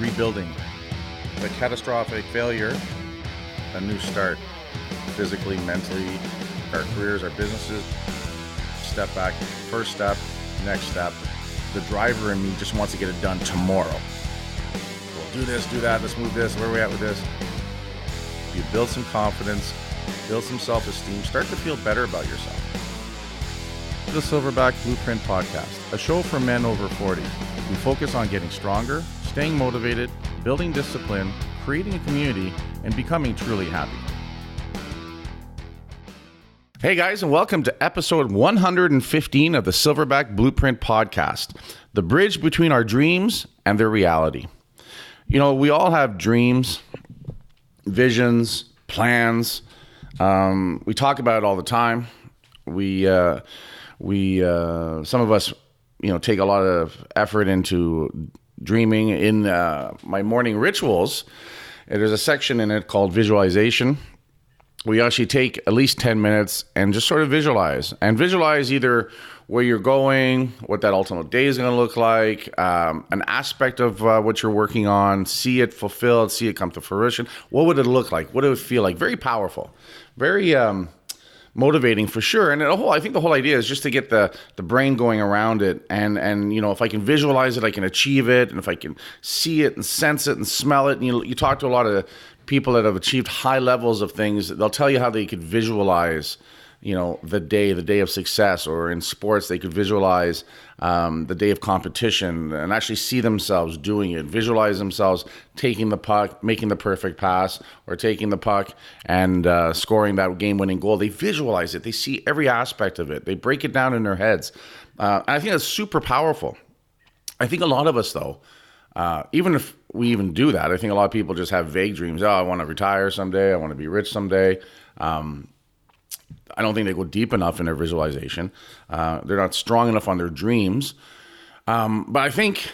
rebuilding. The catastrophic failure, a new start. Physically, mentally, our careers, our businesses. Step back, first step, next step. The driver in me just wants to get it done tomorrow. We'll do this, do that, let's move this, where are we at with this? You build some confidence, build some self-esteem, start to feel better about yourself. The Silverback Blueprint Podcast, a show for men over 40. We focus on getting stronger, staying motivated, building discipline, creating a community, and becoming truly happy. Hey guys, and welcome to episode 115 of the Silverback Blueprint Podcast, the bridge between our dreams and their reality. You know, we all have dreams, visions, plans. We talk about it all the time. Some of us, take a lot of effort into dreaming. In my morning rituals, there's a section in it called visualization. We actually take at least 10 minutes and just sort of visualize. And visualize either where you're going, what that ultimate day is going to look like, an aspect of what you're working on, see it fulfilled, see it come to fruition. What would it look like? What would it feel like? Very powerful. Very motivating for sure. And I think the whole idea is just to get the brain going around it. And if I can visualize it, I can achieve it. And if I can see it and sense it and smell it, and you talk to a lot of people that have achieved high levels of things, they'll tell you how they could visualize, the day of success, or in sports, they could visualize the day of competition and actually see themselves doing it, visualize themselves taking the puck, making the perfect pass, or taking the puck and scoring that game-winning goal. They visualize it. They see every aspect of it. They break it down in their heads. And I think that's super powerful. I think a lot of us, though, even if we even do that, I think a lot of people just have vague dreams. Oh, I want to retire someday. I want to be rich someday. I don't think they go deep enough in their visualization. They're not strong enough on their dreams. But I think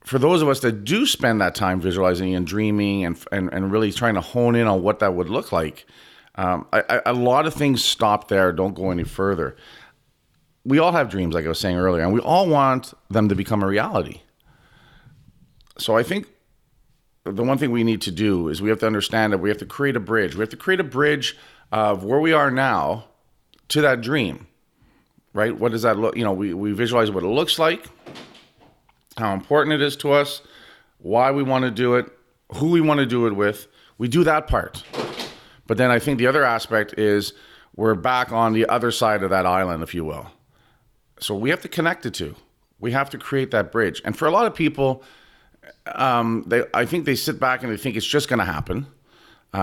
for those of us that do spend that time visualizing and dreaming and really trying to hone in on what that would look like, a lot of things stop there, don't go any further. We all have dreams, like I was saying earlier, and we all want them to become a reality. So I think the one thing we need to do is we have to understand that we have to create a bridge. We have to create a bridge of where we are now to that dream, right? What does that look? We visualize what it looks like, how important it is to us, why we want to do it, who we want to do it with. We do that part. But then I think the other aspect is we're back on the other side of that island, if you will. So we have to connect the two. We have to create that bridge. And for a lot of people, I think they sit back and they think it's just going to happen.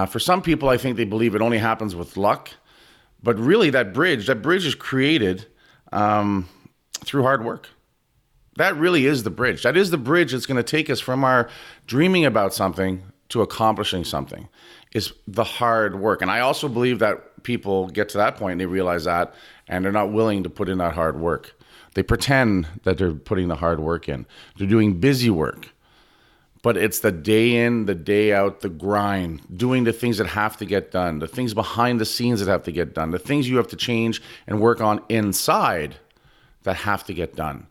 For some people, I think they believe it only happens with luck. But really, that bridge is created through hard work. That really is the bridge. That is the bridge that's going to take us from our dreaming about something to accomplishing something. Is the hard work. And I also believe that people get to that point and they realize that, and they're not willing to put in that hard work. They pretend that they're putting the hard work in. They're doing busy work. But it's the day in, the day out, the grind, doing the things that have to get done, the things behind the scenes that have to get done, the things you have to change and work on inside that have to get done.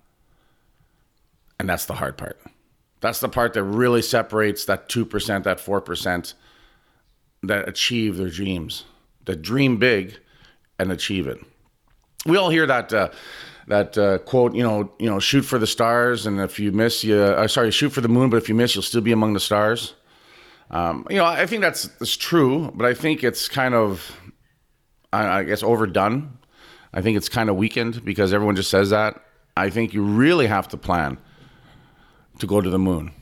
And that's the hard part. That's the part that really separates that 2%, that 4% that achieve their dreams, that dream big and achieve it. We all hear that quote, shoot for the stars, and if you miss, shoot for the moon, but if you miss, you'll still be among the stars. I think that's true, but I think it's kind of, I guess, overdone. I think it's kind of weakened because everyone just says that. I think you really have to plan to go to the moon,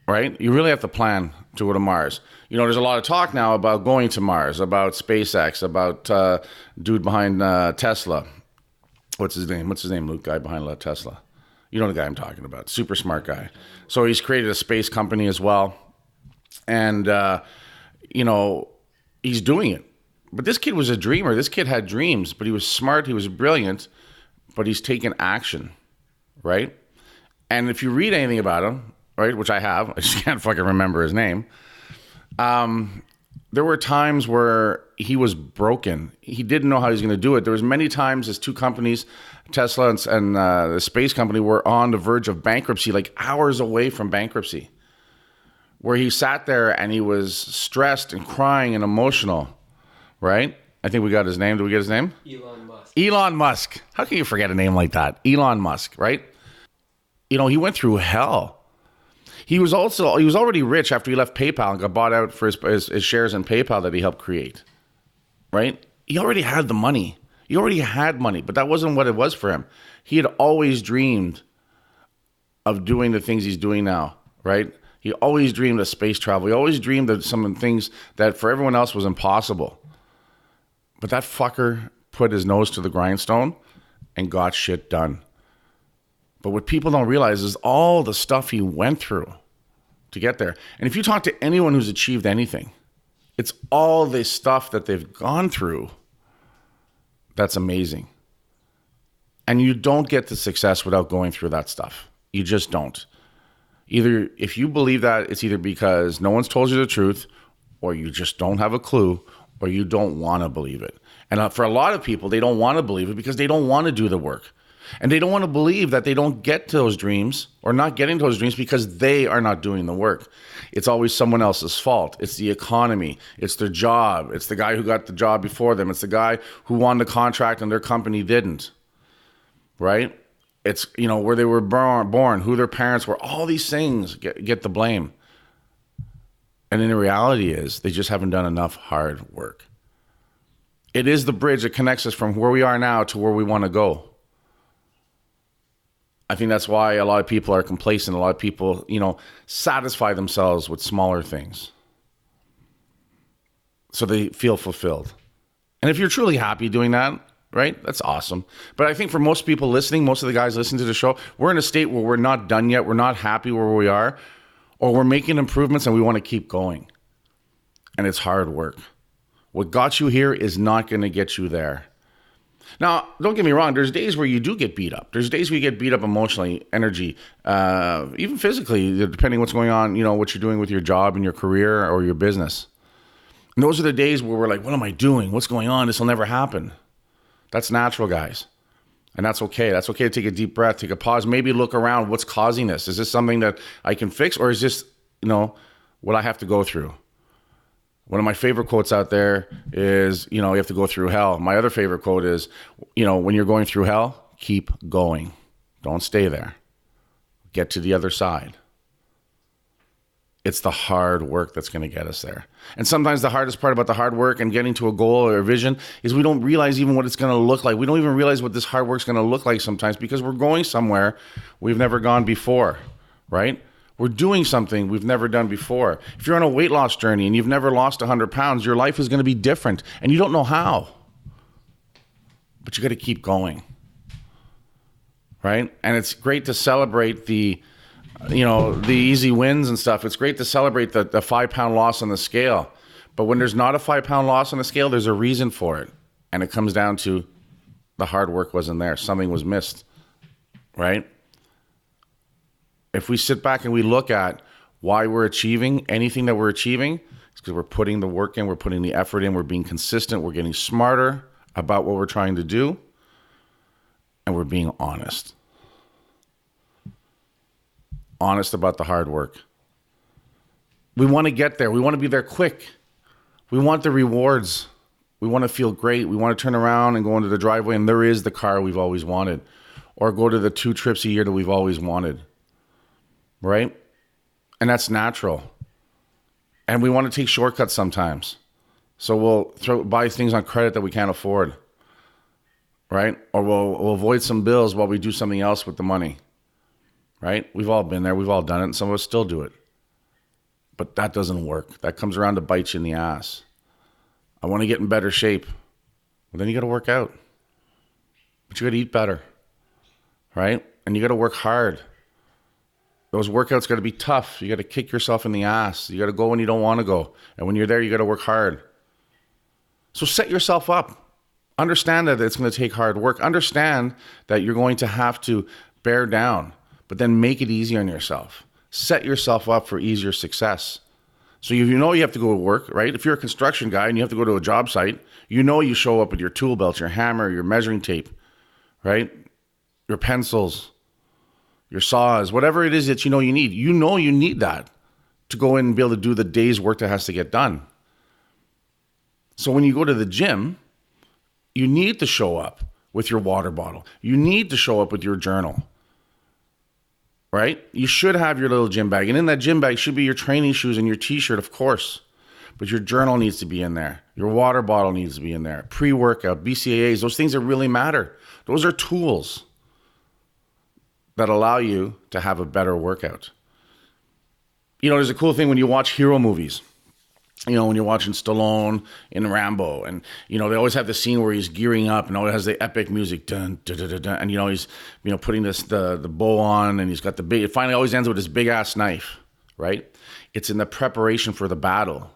right? You really have to plan to go to Mars. There's a lot of talk now about going to Mars, about SpaceX, about dude behind Tesla. What's his name, Luke? Guy behind Tesla. You know the guy I'm talking about. Super smart guy. So he's created a space company as well. And, he's doing it. But this kid was a dreamer. This kid had dreams, but he was smart. He was brilliant, but he's taken action, right? And if you read anything about him, right, which I have, I just can't fucking remember his name. there were times where he was broken. He didn't know how he was going to do it. There was many times his two companies, Tesla and the space company, were on the verge of bankruptcy, like hours away from bankruptcy, where he sat there and he was stressed and crying and emotional, right? I think we got his name. Did we get his name? Elon Musk. Elon Musk. How can you forget a name like that? Elon Musk, right? You know, he went through hell. He was already rich after he left PayPal and got bought out for his shares in PayPal that he helped create, right? He already had the money. He already had money, but that wasn't what it was for him. He had always dreamed of doing the things he's doing now, right? He always dreamed of space travel. He always dreamed of some of the things that for everyone else was impossible. But that fucker put his nose to the grindstone and got shit done. But what people don't realize is all the stuff he went through to get there. And if you talk to anyone who's achieved anything, it's all the stuff that they've gone through that's amazing. And you don't get the success without going through that stuff. You just don't. Either if you believe that, it's either because no one's told you the truth, or you just don't have a clue, or you don't want to believe it. And for a lot of people, they don't want to believe it because they don't want to do the work. And they don't want to believe that they don't get to those dreams or not getting to those dreams because they are not doing the work. It's always someone else's fault. It's the economy. It's their job. It's the guy who got the job before them. It's the guy who won the contract and their company didn't. Right? It's, you know, where they were born, who their parents were. All these things get the blame. And then the reality is they just haven't done enough hard work. It is the bridge that connects us from where we are now to where we want to go. I think that's why a lot of people are complacent. A lot of people, you know, satisfy themselves with smaller things, so they feel fulfilled. And if you're truly happy doing that, right, that's awesome. But I think for most people listening, most of the guys listening to the show, we're in a state where we're not done yet. We're not happy where we are, or we're making improvements and we want to keep going. And it's hard work. What got you here is not going to get you there. Now, don't get me wrong. There's days where you do get beat up. There's days where you get beat up emotionally, energy, even physically, depending what's going on, you know, what you're doing with your job and your career or your business. And those are the days where we're like, what am I doing? What's going on? This will never happen. That's natural, guys. And that's okay. That's okay to take a deep breath, take a pause, maybe look around. What's causing this? Is this something that I can fix, or is this, you know, what I have to go through? One of my favorite quotes out there is, you know, you have to go through hell. My other favorite quote is, you know, when you're going through hell, keep going. Don't stay there. Get to the other side. It's the hard work that's going to get us there. And sometimes the hardest part about the hard work and getting to a goal or a vision is we don't realize even what it's going to look like. We don't even realize what this hard work's going to look like sometimes because we're going somewhere we've never gone before, right? We're doing something we've never done before. If you're on a weight loss journey and you've never lost 100 pounds, your life is going to be different and you don't know how. But you got to keep going, right? And it's great to celebrate the easy wins and stuff. It's great to celebrate the 5-pound loss on the scale. But when there's not a 5-pound loss on the scale, there's a reason for it. And it comes down to the hard work wasn't there. Something was missed, right? If we sit back and we look at why we're achieving anything that we're achieving, it's because we're putting the work in, we're putting the effort in, we're being consistent, we're getting smarter about what we're trying to do, and we're being honest. Honest about the hard work. We want to get there. We want to be there quick. We want the rewards. We want to feel great. We want to turn around and go into the driveway and there is the car we've always wanted, or go to the 2 trips a year that we've always wanted. Right? And that's natural. And we want to take shortcuts sometimes. So we'll buy things on credit that we can't afford. Right? Or we'll avoid some bills while we do something else with the money. Right? We've all been there. We've all done it. And some of us still do it. But that doesn't work. That comes around to bite you in the ass. I want to get in better shape. Well, then you got to work out. But you got to eat better. Right? And you got to work hard. Those workouts got to be tough. You got to kick yourself in the ass. You got to go when you don't want to go. And when you're there, you got to work hard. So set yourself up. Understand that it's going to take hard work. Understand that you're going to have to bear down, but then make it easy on yourself. Set yourself up for easier success So you know you have to go to work, right? If you're a construction guy and you have to go to a job site, you know you show up with your tool belt, your hammer, your measuring tape, right? Your pencils, your saws, whatever it is that you know you need that to go in and be able to do the day's work that has to get done. So when you go to the gym, you need to show up with your water bottle. You need to show up with your journal, right? You should have your little gym bag. And in that gym bag should be your training shoes and your t-shirt, of course. But your journal needs to be in there. Your water bottle needs to be in there. Pre-workout, BCAAs, those things that really matter. Those are tools that allow you to have a better workout. You know, there's a cool thing when you watch hero movies. You know, when you're watching Stallone in Rambo, and, you know, they always have the scene where he's gearing up and always has the epic music, dun, dun, dun, dun, dun, and, you know, he's, you know, putting the bow on, and he's got it finally always ends with this big ass knife, right? It's in the preparation for the battle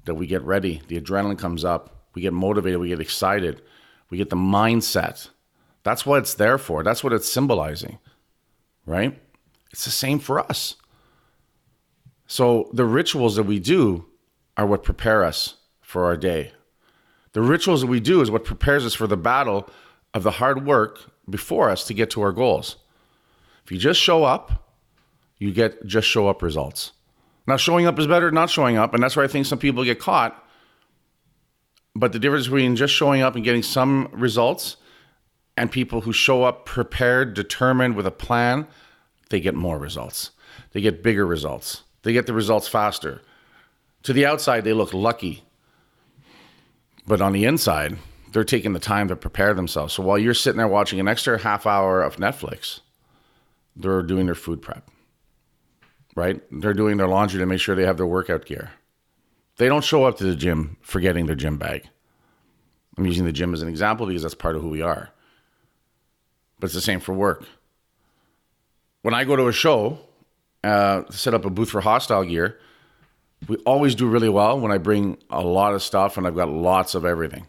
that we get ready. The adrenaline comes up. We get motivated. We get excited. We get the mindset. That's what it's there for. That's what it's symbolizing, right? It's the same for us. So the rituals that we do are what prepare us for our day. The rituals that we do is what prepares us for the battle of the hard work before us to get to our goals. If you just show up, you get just show up results. Now, showing up is better than not showing up, and that's where I think some people get caught. But the difference between just showing up and getting some results and people who show up prepared, determined, with a plan, they get more results. They get bigger results. They get the results faster. To the outside, they look lucky. But on the inside, they're taking the time to prepare themselves. So while you're sitting there watching an extra half hour of Netflix, they're doing their food prep, right? They're doing their laundry to make sure they have their workout gear. They don't show up to the gym forgetting their gym bag. I'm using the gym as an example because that's part of who we are. But it's the same for work. When I go to a show, to set up a booth for Hostile Gear, we always do really well when I bring a lot of stuff and I've got lots of everything.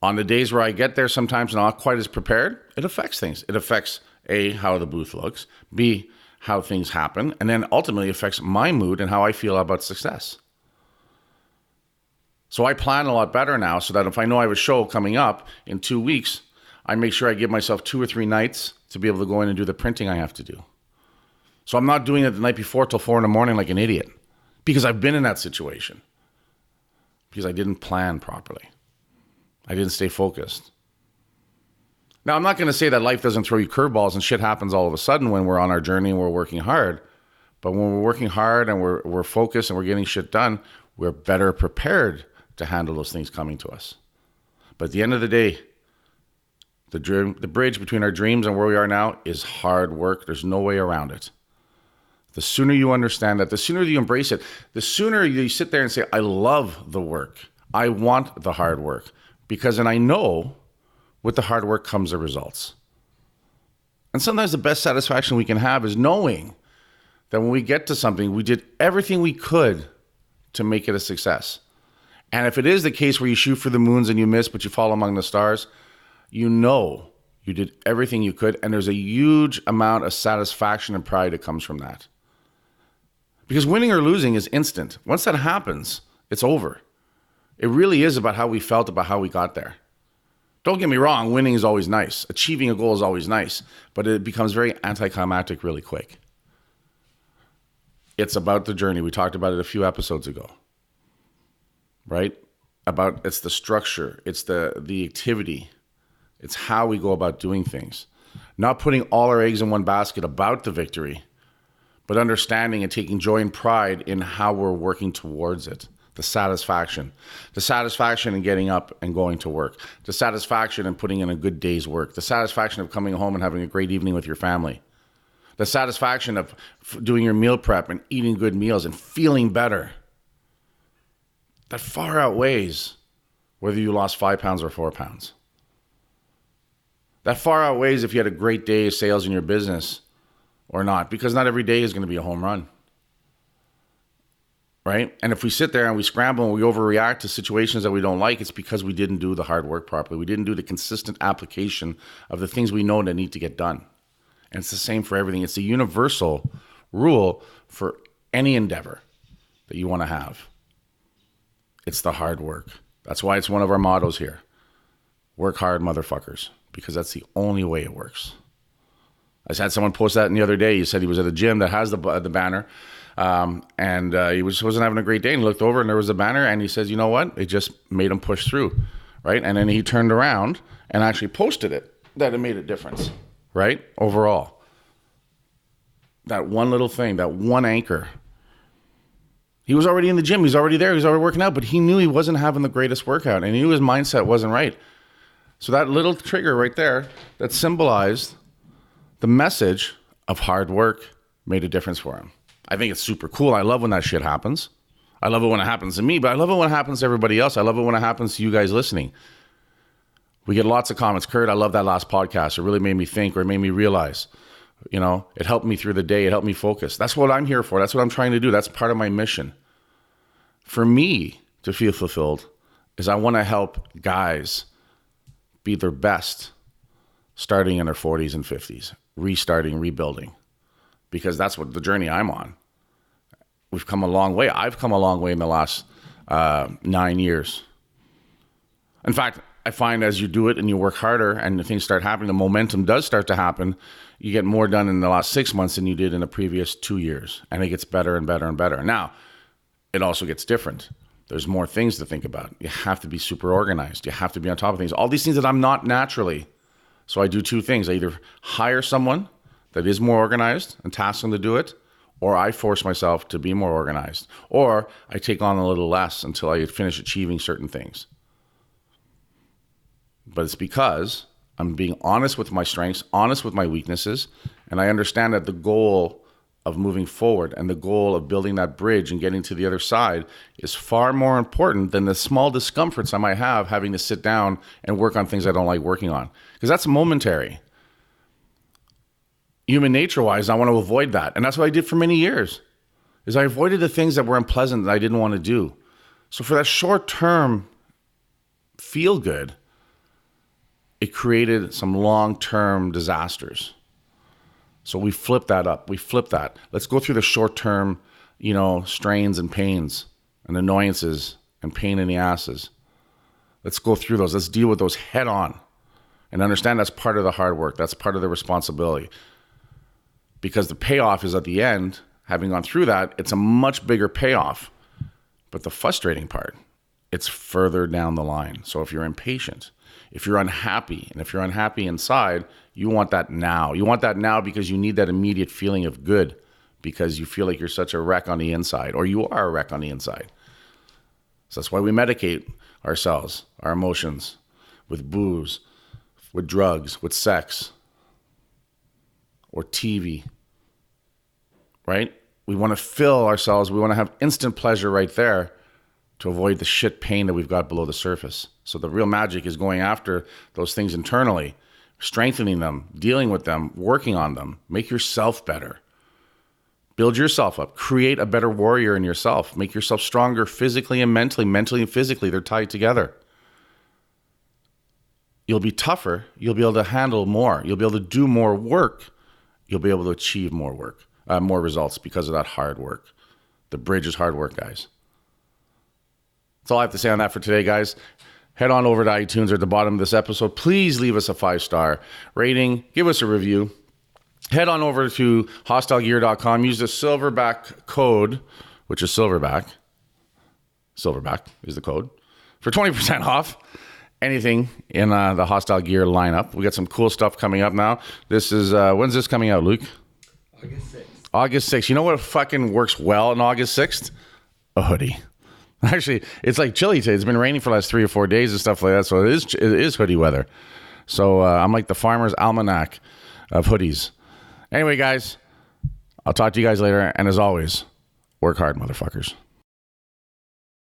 On the days where I get there, sometimes not quite as prepared, it affects things. It affects A, how the booth looks, B, how things happen, and then ultimately affects my mood and how I feel about success. So I plan a lot better now so that if I know I have a show coming up in 2 weeks, I make sure I give myself 2 or 3 nights to be able to go in and do the printing I have to do. So I'm not doing it the night before till 4 a.m. like an idiot. Because I've been in that situation. Because I didn't plan properly. I didn't stay focused. Now, I'm not going to say that life doesn't throw you curveballs and shit happens all of a sudden when we're on our journey and we're working hard. But when we're working hard and we're focused and we're getting shit done, we're better prepared to handle those things coming to us. But at the end of the day, the bridge between our dreams and where we are now is hard work. There's no way around it. The sooner you understand that, the sooner you embrace it, the sooner you sit there and say, I love the work. I want the hard work. Because then I know with the hard work comes the results. And sometimes the best satisfaction we can have is knowing that when we get to something, we did everything we could to make it a success. And if it is the case where you shoot for the moons and you miss, but you fall among the stars, you know you did everything you could. And there's a huge amount of satisfaction and pride that comes from that. Because winning or losing is instant. Once that happens, it's over. It really is about how we felt about how we got there. Don't get me wrong, winning is always nice. Achieving a goal is always nice. But it becomes very anticlimactic really quick. It's about the journey. We talked about it a few episodes ago. Right? It's the structure. It's the activity. It's how we go about doing things. Not putting all our eggs in one basket about the victory, but understanding and taking joy and pride in how we're working towards it. The satisfaction in getting up and going to work, the satisfaction in putting in a good day's work, the satisfaction of coming home and having a great evening with your family, the satisfaction of doing your meal prep and eating good meals and feeling better. That far outweighs whether you lost 5 pounds or 4 pounds. That far outweighs if you had a great day of sales in your business or not, because not every day is going to be a home run. Right? And if we sit there and we scramble and we overreact to situations that we don't like, it's because we didn't do the hard work properly. We didn't do the consistent application of the things we know that need to get done. And it's the same for everything. It's a universal rule for any endeavor. that you want to have. It's the hard work. That's why it's one of our mottos here. Work hard, motherfuckers, because that's the only way it works. I just had someone post that the other day. He said he was at a gym that has the banner, and he wasn't having a great day, and he looked over and there was a banner, and he says, you know what? It just made him push through, right? And then he turned around and actually posted it, that it made a difference, right? Overall. That one little thing, that one anchor. He was already in the gym. He's already there. He's already working out, but he knew he wasn't having the greatest workout, and he knew his mindset wasn't right. So that little trigger right there that symbolized the message of hard work made a difference for him. I think it's super cool. I love when that shit happens. I love it when it happens to me, but I love it when it happens to everybody else. I love it when it happens to you guys listening. We get lots of comments. Kurt, I love that last podcast. It really made me think, or it made me realize. It helped me through the day. It helped me focus. That's what I'm here for. That's what I'm trying to do. That's part of my mission. For me to feel fulfilled is I want to help guys be their best starting in their 40s and 50s, restarting, rebuilding, because that's what the journey I'm on. We've come a long way. I've come a long way in the last 9 years. In fact, I find as you do it and you work harder and things start happening, the momentum does start to happen. You get more done in the last 6 months than you did in the previous 2 years. And it gets better and better and better. Now, it also gets different. There's more things to think about. You have to be super organized. You have to be on top of things. All these things that I'm not naturally. So I do two things. I either hire someone that is more organized and task them to do it, or I force myself to be more organized, or I take on a little less until I finish achieving certain things. But it's because I'm being honest with my strengths, honest with my weaknesses, and I understand that the goal of moving forward and the goal of building that bridge and getting to the other side is far more important than the small discomforts I might have having to sit down and work on things I don't like working on. Because that's momentary. Human nature-wise, I want to avoid that. And that's what I did for many years, is I avoided the things that were unpleasant that I didn't want to do. So for that short-term feel-good, it created some long-term disasters. So we flip that up. We flip that. Let's go through the short-term, strains and pains and annoyances and pain in the asses. Let's go through those. Let's deal with those head on and understand that's part of the hard work. That's part of the responsibility. Because the payoff is at the end. Having gone through that, it's a much bigger payoff. But the frustrating part, it's further down the line. So if you're impatient, if you're unhappy, and if you're unhappy inside, you want that now. You want that now because you need that immediate feeling of good, because you feel like you're such a wreck on the inside, or you are a wreck on the inside. So that's why we medicate ourselves, our emotions, with booze, with drugs, with sex, or TV, right? We want to fill ourselves. We want to have instant pleasure right there to avoid the shit pain that we've got below the surface. So the real magic is going after those things internally, strengthening them, dealing with them, working on them. Make yourself better. Build yourself up. Create a better warrior in yourself. Make yourself stronger physically and mentally. Mentally and physically, they're tied together. You'll be tougher. You'll be able to handle more. You'll be able to do more work. You'll be able to achieve more work, more results because of that hard work. The bridge is hard work, guys. That's all I have to say on that for today, guys. Head on over to iTunes or at the bottom of this episode. Please leave us a 5-star rating. Give us a review. Head on over to hostilegear.com. Use the Silverback code, which is Silverback. Silverback is the code for 20% off anything in the Hostile Gear lineup. We got some cool stuff coming up now. This is, when's this coming out, Luke? August 6th. August 6th. You know what fucking works well on August 6th? A hoodie. Actually, it's like chilly today. It's been raining for the last 3 or 4 days and stuff like that, so it is hoodie weather. So I'm like the farmer's almanac of hoodies. Anyway, guys, I'll talk to you guys later, and as always, work hard, motherfuckers.